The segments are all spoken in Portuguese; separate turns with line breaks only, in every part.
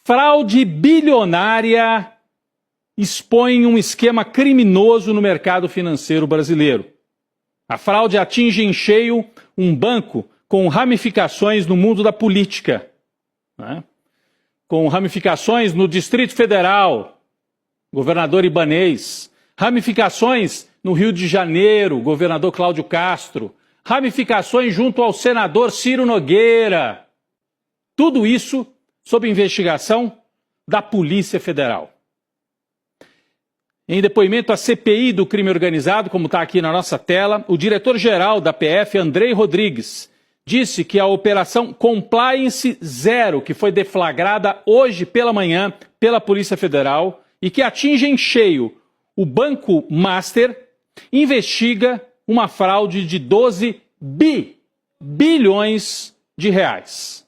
Fraude bilionária expõe um esquema criminoso no mercado financeiro brasileiro. A fraude atinge em cheio um banco com ramificações no mundo da política, né? Com ramificações no Distrito Federal, governador Ibanez, ramificações no Rio de Janeiro, governador Cláudio Castro, ramificações junto ao senador Ciro Nogueira. Tudo isso sob investigação da Polícia Federal. Em depoimento à CPI do crime organizado, como está aqui na nossa tela, o diretor-geral da PF, Andrei Rodrigues, disse que a operação Compliance Zero, que foi deflagrada hoje pela manhã pela Polícia Federal e que atinge em cheio o Banco Master, investiga uma fraude de 12 bilhões de reais.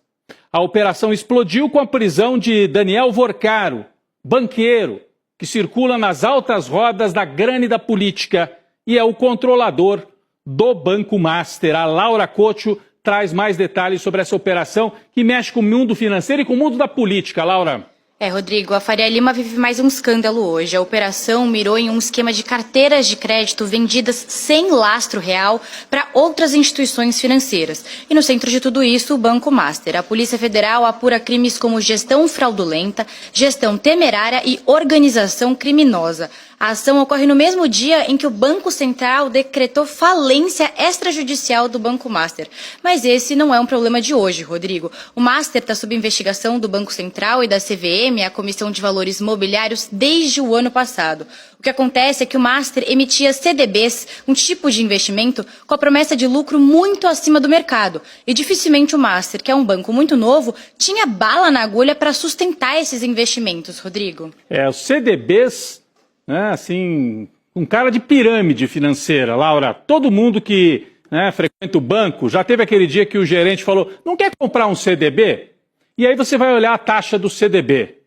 A operação explodiu com a prisão de Daniel Vorcaro, banqueiro, que circula nas altas rodas da grana e da política e é o controlador do Banco Master. A Laura Couto traz mais detalhes sobre essa operação que mexe com o mundo financeiro e com o mundo da política. Laura.
Rodrigo, a Faria Lima vive mais um escândalo hoje. A operação mirou em um esquema de carteiras de crédito vendidas sem lastro real para outras instituições financeiras. E no centro de tudo isso, o Banco Master. A Polícia Federal apura crimes como gestão fraudulenta, gestão temerária e organização criminosa. A ação ocorre no mesmo dia em que o Banco Central decretou falência extrajudicial do Banco Master. Mas esse não é um problema de hoje, Rodrigo. O Master está sob investigação do Banco Central e da CVM, a Comissão de Valores Mobiliários, desde o ano passado. O que acontece é que o Master emitia CDBs, um tipo de investimento, com a promessa de lucro muito acima do mercado. E dificilmente o Master, que é um banco muito novo, tinha bala na agulha para sustentar esses investimentos, Rodrigo.
Os CDBs... assim, com cara de pirâmide financeira, Laura. Todo mundo que frequenta o banco já teve aquele dia que o gerente falou: não quer comprar um CDB? E aí você vai olhar a taxa do CDB.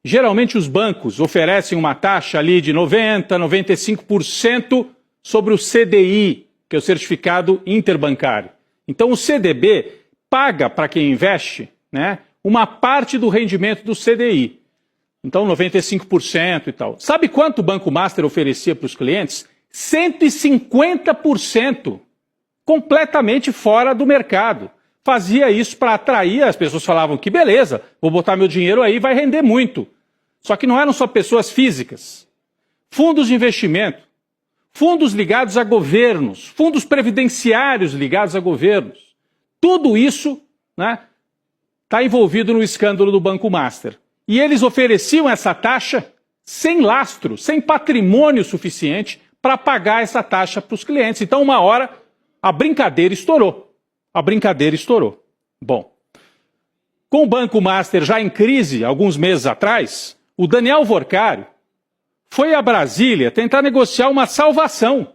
Geralmente os bancos oferecem uma taxa ali de 90%, 95% sobre o CDI, que é o certificado interbancário. Então o CDB paga para quem investe, uma parte do rendimento do CDI. Então, 95% e tal. Sabe quanto o Banco Master oferecia para os clientes? 150%. Completamente fora do mercado. Fazia isso para atrair, as pessoas falavam que beleza, vou botar meu dinheiro aí, vai render muito. Só que não eram só pessoas físicas. Fundos de investimento, fundos ligados a governos, fundos previdenciários ligados a governos. Tudo isso está envolvido no escândalo do Banco Master. E eles ofereciam essa taxa sem lastro, sem patrimônio suficiente para pagar essa taxa para os clientes. Então, uma hora, a brincadeira estourou. Bom, com o Banco Master já em crise, alguns meses atrás, o Daniel Vorcaro foi a Brasília tentar negociar uma salvação.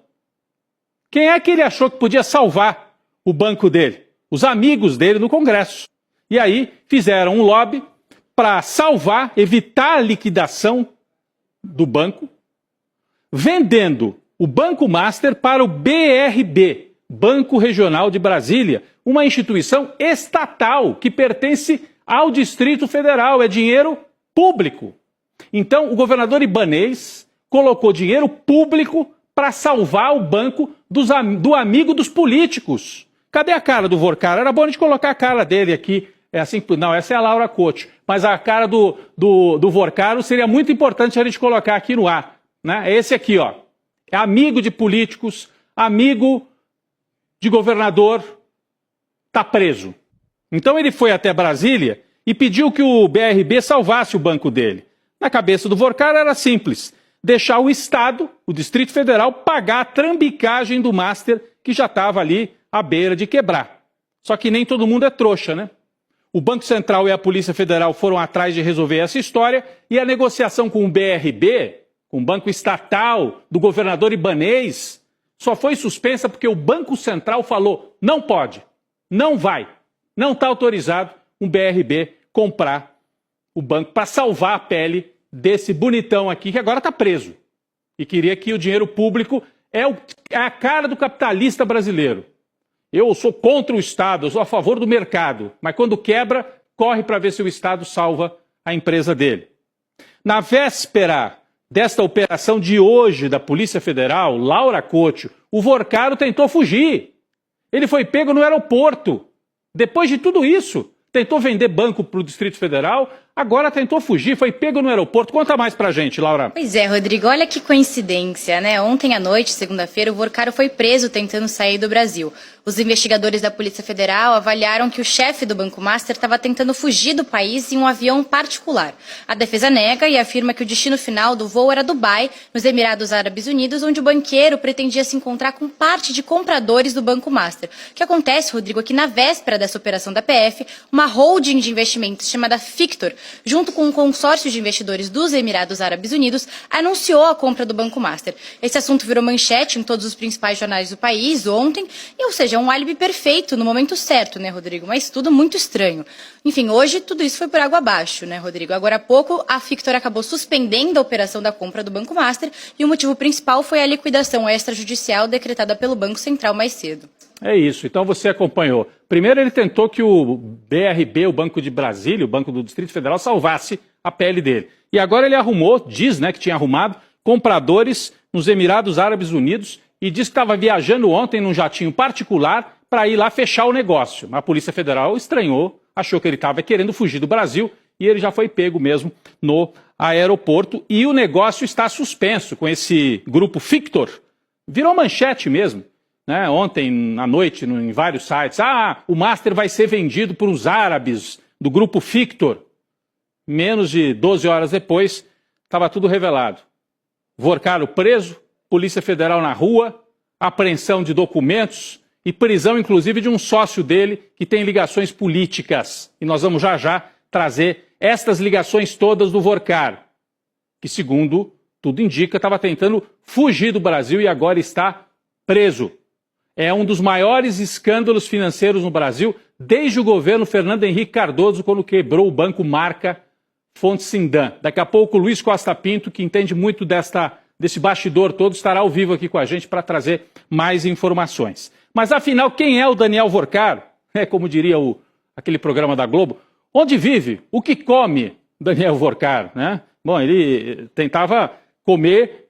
Quem é que ele achou que podia salvar o banco dele? Os amigos dele no Congresso. E aí fizeram um lobby para salvar, evitar a liquidação do banco, vendendo o Banco Master para o BRB, Banco Regional de Brasília, uma instituição estatal que pertence ao Distrito Federal, é dinheiro público. Então, o governador Ibanez colocou dinheiro público para salvar o banco do amigo dos políticos. Cadê a cara do Vorcaro? Era bom a gente colocar a cara dele aqui. Não, essa é a Laura Couto. Mas a cara do Vorcaro seria muito importante a gente colocar aqui no ar. É esse aqui, ó. É amigo de políticos, amigo de governador, está preso. Então ele foi até Brasília e pediu que o BRB salvasse o banco dele. Na cabeça do Vorcaro era simples: deixar o Estado, o Distrito Federal, pagar a trambicagem do Master, que já estava ali à beira de quebrar. Só que nem todo mundo é trouxa, O Banco Central e a Polícia Federal foram atrás de resolver essa história e a negociação com o BRB, com o Banco Estatal do governador Ibanez, só foi suspensa porque o Banco Central falou: não pode, não vai, não está autorizado um BRB comprar o banco para salvar a pele desse bonitão aqui que agora está preso e queria que o dinheiro público é a cara do capitalista brasileiro. Eu sou contra o Estado, eu sou a favor do mercado, mas quando quebra, corre para ver se o Estado salva a empresa dele. Na véspera desta operação de hoje da Polícia Federal, Laura Couto, o Vorcaro tentou fugir. Ele foi pego no aeroporto. Depois de tudo isso, tentou vender banco para o Distrito Federal, agora tentou fugir, foi pego no aeroporto. Conta mais pra gente, Laura.
Pois é, Rodrigo, olha que coincidência, né? Ontem à noite, segunda-feira, o Vorcaro foi preso tentando sair do Brasil. Os investigadores da Polícia Federal avaliaram que o chefe do Banco Master estava tentando fugir do país em um avião particular. A defesa nega e afirma que o destino final do voo era Dubai, nos Emirados Árabes Unidos, onde o banqueiro pretendia se encontrar com parte de compradores do Banco Master. O que acontece, Rodrigo, é que na véspera dessa operação da PF, uma holding de investimentos chamada Fictor, junto com um consórcio de investidores dos Emirados Árabes Unidos, anunciou a compra do Banco Master. Esse assunto virou manchete em todos os principais jornais do país ontem, ou seja, um álibi perfeito no momento certo, né, Rodrigo? Mas tudo muito estranho. Enfim, hoje tudo isso foi por água abaixo, né, Rodrigo? Agora há pouco, a Fictor acabou suspendendo a operação da compra do Banco Master e o motivo principal foi a liquidação extrajudicial decretada pelo Banco Central mais cedo.
É isso, então você acompanhou. Primeiro ele tentou que o BRB, o Banco de Brasília, o Banco do Distrito Federal, salvasse a pele dele. E agora ele arrumou, diz, né, que tinha arrumado, compradores nos Emirados Árabes Unidos e disse que estava viajando ontem num jatinho particular para ir lá fechar o negócio. A Polícia Federal estranhou, achou que ele estava querendo fugir do Brasil e ele já foi pego mesmo no aeroporto. E o negócio está suspenso com esse grupo Fictor. Virou manchete mesmo. Né, ontem à noite, em vários sites, o Master vai ser vendido para os árabes do grupo Fictor. Menos de 12 horas depois, estava tudo revelado. Vorcaro preso, Polícia Federal na rua, apreensão de documentos e prisão, inclusive, de um sócio dele que tem ligações políticas. E nós vamos já trazer estas ligações todas do Vorcaro, que, segundo tudo indica, estava tentando fugir do Brasil e agora está preso. É um dos maiores escândalos financeiros no Brasil desde o governo Fernando Henrique Cardoso, quando quebrou o banco Marca Fonte Sindan. Daqui a pouco o Luiz Costa Pinto, que entende muito desse bastidor todo, estará ao vivo aqui com a gente para trazer mais informações. Mas afinal, quem é o Daniel Vorcaro? É como diria aquele programa da Globo. Onde vive? O que come Daniel Vorcaro? Né? Bom, ele tentava comer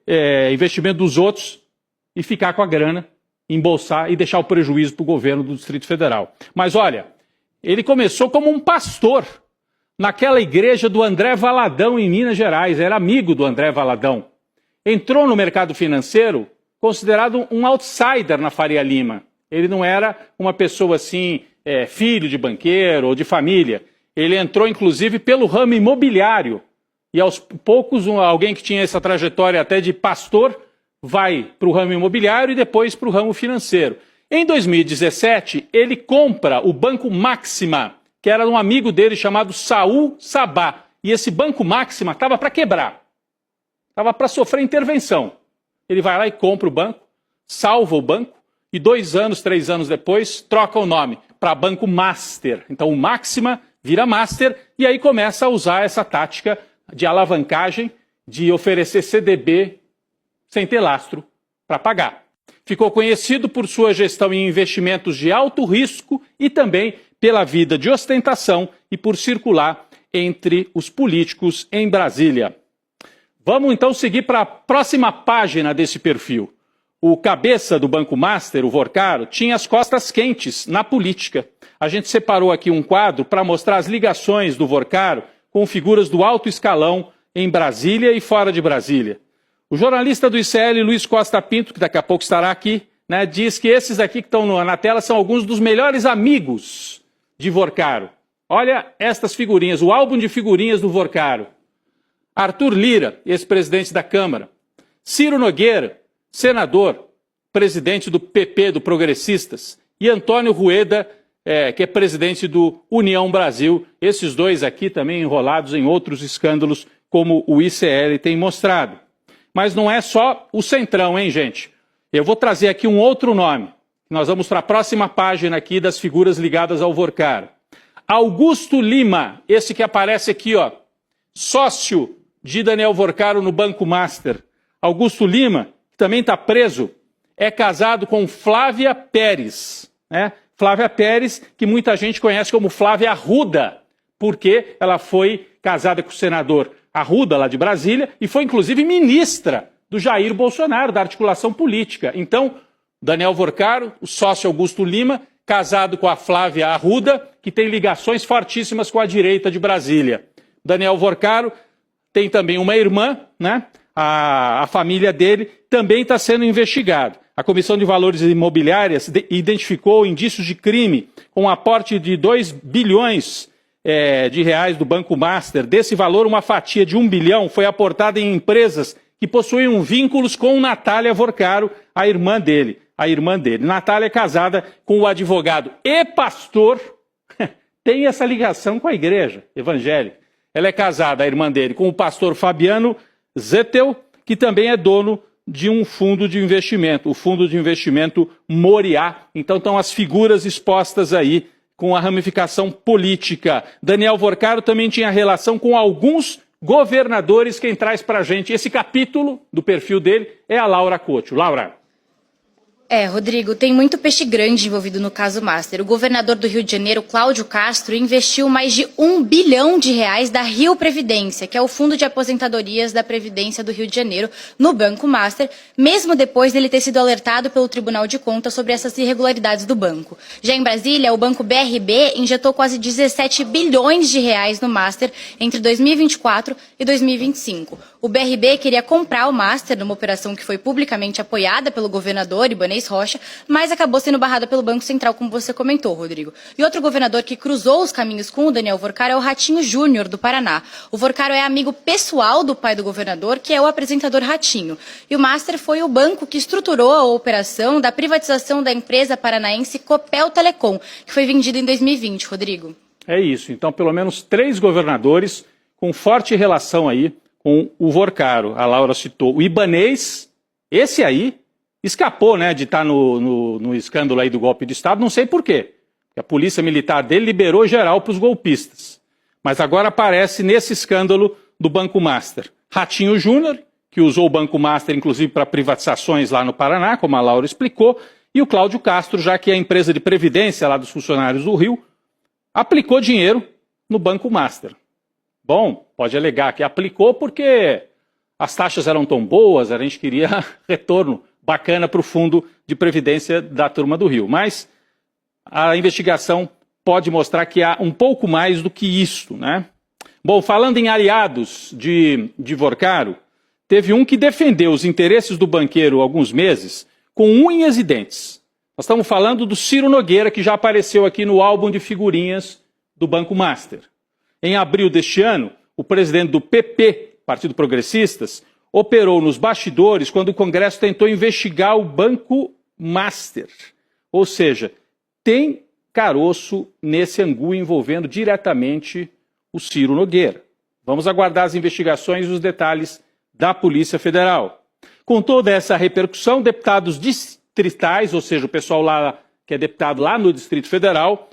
investimento dos outros e ficar com a grana, embolsar e deixar o prejuízo para o governo do Distrito Federal. Mas olha, ele começou como um pastor naquela igreja do André Valadão em Minas Gerais, era amigo do André Valadão. Entrou no mercado financeiro considerado um outsider na Faria Lima. Ele não era uma pessoa assim, filho de banqueiro ou de família. Ele entrou inclusive pelo ramo imobiliário e aos poucos alguém que tinha essa trajetória até de pastor vai para o ramo imobiliário e depois para o ramo financeiro. Em 2017, ele compra o Banco Máxima, que era um amigo dele chamado Saul Sabah. E esse Banco Máxima estava para quebrar, estava para sofrer intervenção. Ele vai lá e compra o banco, salva o banco e 2 anos, 3 anos depois, troca o nome para Banco Master. Então o Máxima vira Master e aí começa a usar essa tática de alavancagem, de oferecer CDB sem ter lastro para pagar. Ficou conhecido por sua gestão em investimentos de alto risco e também pela vida de ostentação e por circular entre os políticos em Brasília. Vamos então seguir para a próxima página desse perfil. O cabeça do Banco Master, o Vorcaro, tinha as costas quentes na política. A gente separou aqui um quadro para mostrar as ligações do Vorcaro com figuras do alto escalão em Brasília e fora de Brasília. O jornalista do ICL, Luiz Costa Pinto, que daqui a pouco estará aqui, né, diz que esses aqui que estão na tela são alguns dos melhores amigos de Vorcaro. Olha estas figurinhas, o álbum de figurinhas do Vorcaro. Arthur Lira, ex-presidente da Câmara. Ciro Nogueira, senador, presidente do PP, do Progressistas. E Antônio Rueda, que é presidente do União Brasil. Esses dois aqui também enrolados em outros escândalos, como o ICL tem mostrado. Mas não é só o Centrão, hein, gente? Eu vou trazer aqui um outro nome. Nós vamos para a próxima página aqui das figuras ligadas ao Vorcaro. Augusto Lima, esse que aparece aqui, ó, sócio de Daniel Vorcaro no Banco Master. Augusto Lima, que também está preso, é casado com Flávia Pérez, né? Flávia Pérez, que muita gente conhece como Flávia Arruda, porque ela foi casada com o senador Arruda, lá de Brasília, e foi inclusive ministra do Jair Bolsonaro, da articulação política. Então, Daniel Vorcaro, o sócio Augusto Lima, casado com a Flávia Arruda, que tem ligações fortíssimas com a direita de Brasília. Daniel Vorcaro tem também uma irmã, né? A família dele também está sendo investigada. A Comissão de Valores Imobiliários identificou indícios de crime com um aporte de 2 bilhões de reais do Banco Master. Desse valor, uma fatia de 1 bilhão foi aportada em empresas que possuíam vínculos com Natália Vorcaro, a irmã dele. Natália é casada com o advogado e pastor, tem essa ligação com a igreja evangélica. Ela é casada, a irmã dele, com o pastor Fabiano Zettel, que também é dono de um fundo de investimento, o fundo de investimento Moriá. Então estão as figuras expostas aí com a ramificação política. Daniel Vorcaro também tinha relação com alguns governadores. Quem traz para a gente esse capítulo do perfil dele é a Laura Couto. Laura.
Rodrigo, tem muito peixe grande envolvido no caso Master. O governador do Rio de Janeiro, Cláudio Castro, investiu mais de 1 bilhão de reais da Rio Previdência, que é o fundo de aposentadorias da Previdência do Rio de Janeiro, no Banco Master, mesmo depois dele ter sido alertado pelo Tribunal de Contas sobre essas irregularidades do banco. Já em Brasília, o banco BRB injetou quase 17 bilhões de reais no Master entre 2024 e 2025. O BRB queria comprar o Master numa operação que foi publicamente apoiada pelo governador Ibanez Rocha, mas acabou sendo barrada pelo Banco Central, como você comentou, Rodrigo. E outro governador que cruzou os caminhos com o Daniel Vorcaro é o Ratinho Júnior, do Paraná. O Vorcaro é amigo pessoal do pai do governador, que é o apresentador Ratinho. E o Master foi o banco que estruturou a operação da privatização da empresa paranaense Copel Telecom, que foi vendida em 2020, Rodrigo.
É isso. Então, pelo menos 3 governadores com forte relação aí com o Vorcaro. A Laura citou o Ibanez, esse aí escapou, né, de estar no escândalo aí do golpe de Estado, não sei por quê. A polícia militar dele liberou geral para os golpistas. Mas agora aparece nesse escândalo do Banco Master. Ratinho Júnior, que usou o Banco Master, inclusive, para privatizações lá no Paraná, como a Laura explicou, e o Cláudio Castro, já que a empresa de previdência lá dos funcionários do Rio aplicou dinheiro no Banco Master. Bom, pode alegar que aplicou porque as taxas eram tão boas, a gente queria retorno bacana para o fundo de previdência da turma do Rio. Mas a investigação pode mostrar que há um pouco mais do que isso, né? Bom, falando em aliados de Vorcaro, teve um que defendeu os interesses do banqueiro há alguns meses com unhas e dentes. Nós estamos falando do Ciro Nogueira, que já apareceu aqui no álbum de figurinhas do Banco Master. Em abril deste ano, o presidente do PP, Partido Progressistas, operou nos bastidores quando o Congresso tentou investigar o Banco Master. Ou seja, tem caroço nesse angu envolvendo diretamente o Ciro Nogueira. Vamos aguardar as investigações e os detalhes da Polícia Federal. Com toda essa repercussão, deputados distritais, ou seja, o pessoal lá que é deputado lá no Distrito Federal,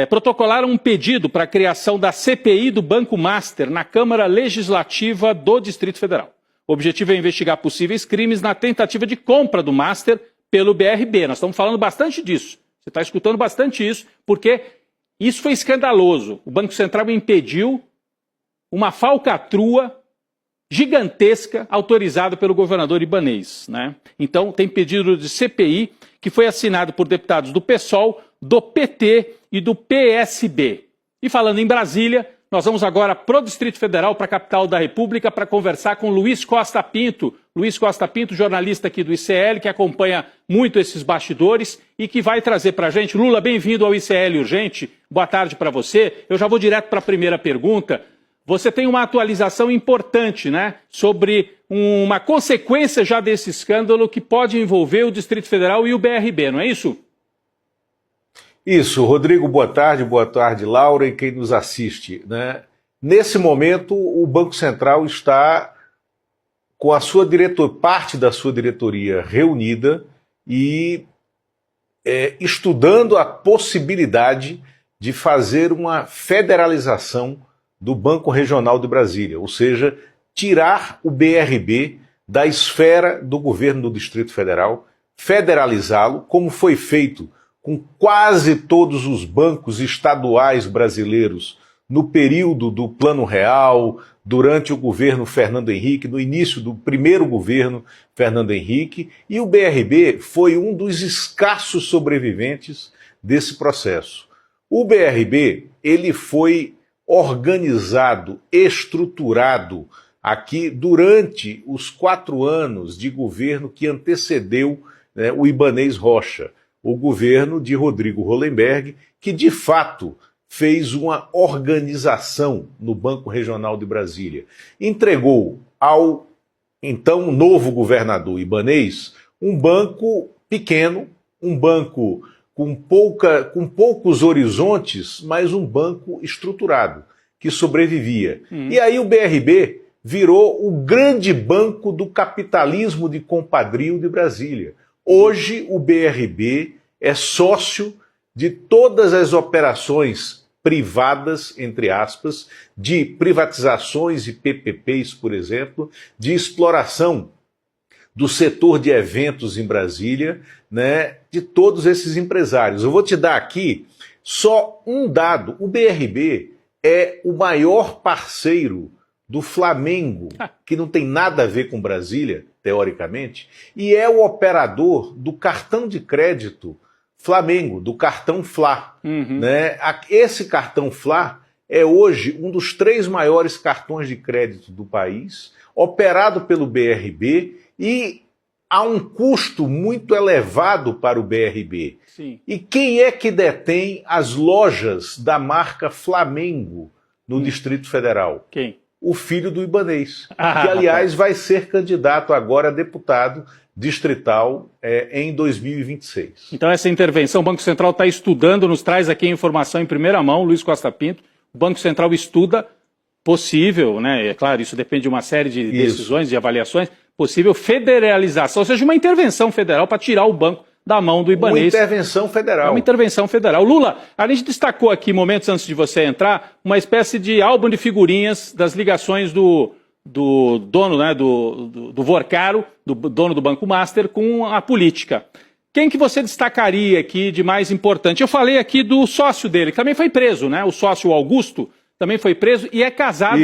protocolaram um pedido para a criação da CPI do Banco Master na Câmara Legislativa do Distrito Federal. O objetivo é investigar possíveis crimes na tentativa de compra do Master pelo BRB. Nós estamos falando bastante disso. Você está escutando bastante isso, porque isso foi escandaloso. O Banco Central impediu uma falcatrua gigantesca autorizada pelo governador Ibanez, né? Então, tem pedido de CPI que foi assinado por deputados do PSOL, do PT e do PSB. E falando em Brasília, nós vamos agora para o Distrito Federal, para a capital da República, para conversar com Luiz Costa Pinto. Luiz Costa Pinto, jornalista aqui do ICL, que acompanha muito esses bastidores e que vai trazer para a gente. Lula, bem-vindo ao ICL Urgente. Boa tarde para você. Eu já vou direto para a primeira pergunta. Você tem uma atualização importante, né, sobre uma consequência já desse escândalo que pode envolver o Distrito Federal e o BRB, não é isso?
Isso, Rodrigo, boa tarde, Laura e quem nos assiste, né? Nesse momento, o Banco Central está com a sua parte da sua diretoria reunida e estudando a possibilidade de fazer uma federalização do Banco Regional de Brasília, ou seja, tirar o BRB da esfera do governo do Distrito Federal, federalizá-lo, como foi feito com quase todos os bancos estaduais brasileiros no período do Plano Real, durante o governo Fernando Henrique, no início do primeiro governo Fernando Henrique, e o BRB foi um dos escassos sobreviventes desse processo. O BRB, ele foi organizado, estruturado aqui durante os 4 anos de governo que antecedeu, né, o Ibanez Rocha, o governo de Rodrigo Hollenberg, que de fato fez uma organização no Banco Regional de Brasília. Entregou ao então novo governador Ibanez um banco pequeno, um banco com poucos horizontes, mas um banco estruturado, que sobrevivia. E aí o BRB virou o grande banco do capitalismo de compadrio de Brasília. Hoje o BRB é sócio de todas as operações privadas, entre aspas, de privatizações e PPPs, por exemplo, de exploração do setor de eventos em Brasília, né, de todos esses empresários. Eu vou te dar aqui só um dado. O BRB é o maior parceiro do Flamengo, que não tem nada a ver com Brasília, teoricamente, e é o operador do cartão de crédito Flamengo, do cartão Fla. Né? Esse cartão Fla é hoje um dos 3 maiores cartões de crédito do país, operado pelo BRB e a um custo muito elevado para o BRB.
Sim.
E quem é que detém as lojas da marca Flamengo no Distrito Federal?
Quem?
O filho do Ibanez, que aliás vai ser candidato agora a deputado distrital em 2026.
Então essa intervenção, o Banco Central está estudando, nos traz aqui a informação em primeira mão, Luiz Costa Pinto, o Banco Central estuda possível, né, é claro, isso depende de uma série de decisões, de avaliações, possível federalização, ou seja, uma intervenção federal para tirar o banco da mão do Ibanez.
Uma intervenção federal.
É uma intervenção federal. Lula, a gente destacou aqui, momentos antes de você entrar, uma espécie de álbum de figurinhas das ligações do dono, né, do Vorcaro, do dono do Banco Master, com a política. Quem que você destacaria aqui de mais importante? Eu falei aqui do sócio dele, que também foi preso, né? O sócio Augusto também foi preso e é casado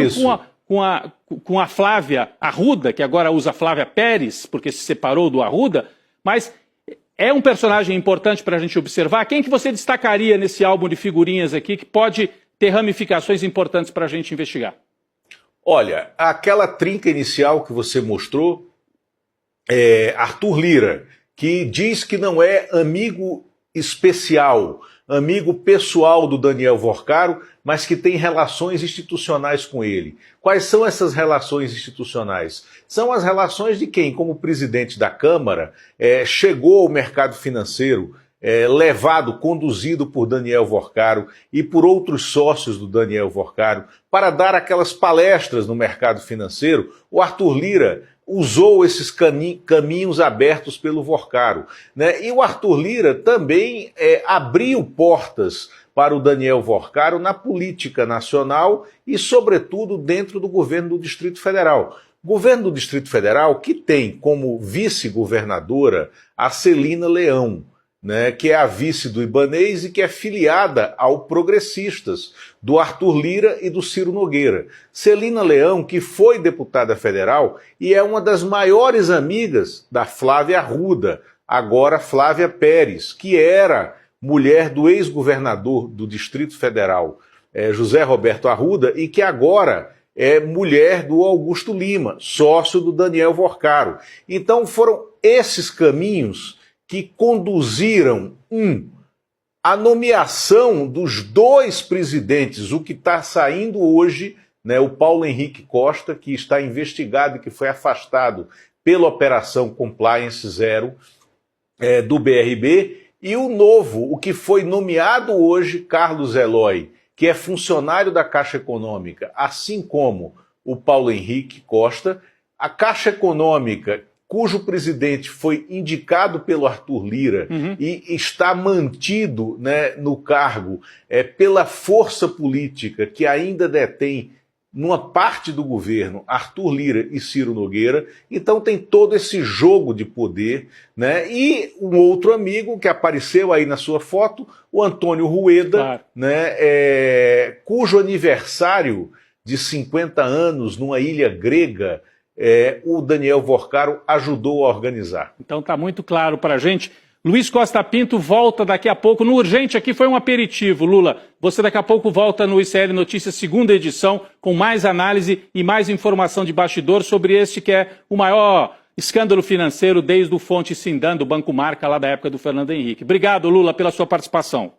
com a Flávia Arruda, que agora usa Flávia Pérez, porque se separou do Arruda, mas é um personagem importante para a gente observar. Quem que você destacaria nesse álbum de figurinhas aqui que pode ter ramificações importantes para a gente investigar?
Olha, aquela trinca inicial que você mostrou é Arthur Lira, que diz que não é amigo especial, amigo pessoal do Daniel Vorcaro, mas que tem relações institucionais com ele. Quais são essas relações institucionais? São as relações de quem, como presidente da Câmara, chegou ao mercado financeiro, conduzido por Daniel Vorcaro e por outros sócios do Daniel Vorcaro, para dar aquelas palestras no mercado financeiro. O Arthur Lira usou esses caminhos abertos pelo Vorcaro, né? E o Arthur Lira também abriu portas para o Daniel Vorcaro na política nacional e, sobretudo, dentro do governo do Distrito Federal. Governo do Distrito Federal que tem como vice-governadora a Celina Leão, né, que é a vice do Ibanez e que é filiada ao Progressistas, do Arthur Lira e do Ciro Nogueira. Celina Leão, que foi deputada federal e é uma das maiores amigas da Flávia Arruda, agora Flávia Pérez, que era mulher do ex-governador do Distrito Federal, José Roberto Arruda, e que agora é mulher do Augusto Lima, sócio do Daniel Vorcaro. Então foram esses caminhos que conduziram, a nomeação dos 2 presidentes, o que está saindo hoje, né, o Paulo Henrique Costa, que está investigado e que foi afastado pela Operação Compliance Zero do BRB, e o novo, o que foi nomeado hoje, Carlos Eloy, que é funcionário da Caixa Econômica, assim como o Paulo Henrique Costa. A Caixa Econômica, cujo presidente foi indicado pelo Arthur Lira e está mantido, né, no cargo pela força política que ainda detém numa parte do governo, Arthur Lira e Ciro Nogueira. Então tem todo esse jogo de poder, né? E um outro amigo que apareceu aí na sua foto, o Antônio Rueda,
Claro.
né? Cujo aniversário de 50 anos numa ilha grega, o Daniel Vorcaro ajudou a organizar.
Então está muito claro para a gente. Luiz Costa Pinto volta daqui a pouco. No Urgente aqui foi um aperitivo, Lula. Você daqui a pouco volta no ICL Notícias, segunda edição, com mais análise e mais informação de bastidor sobre este que é o maior escândalo financeiro desde o Fonte Sindan, do Banco Marca, lá da época do Fernando Henrique. Obrigado, Lula, pela sua participação.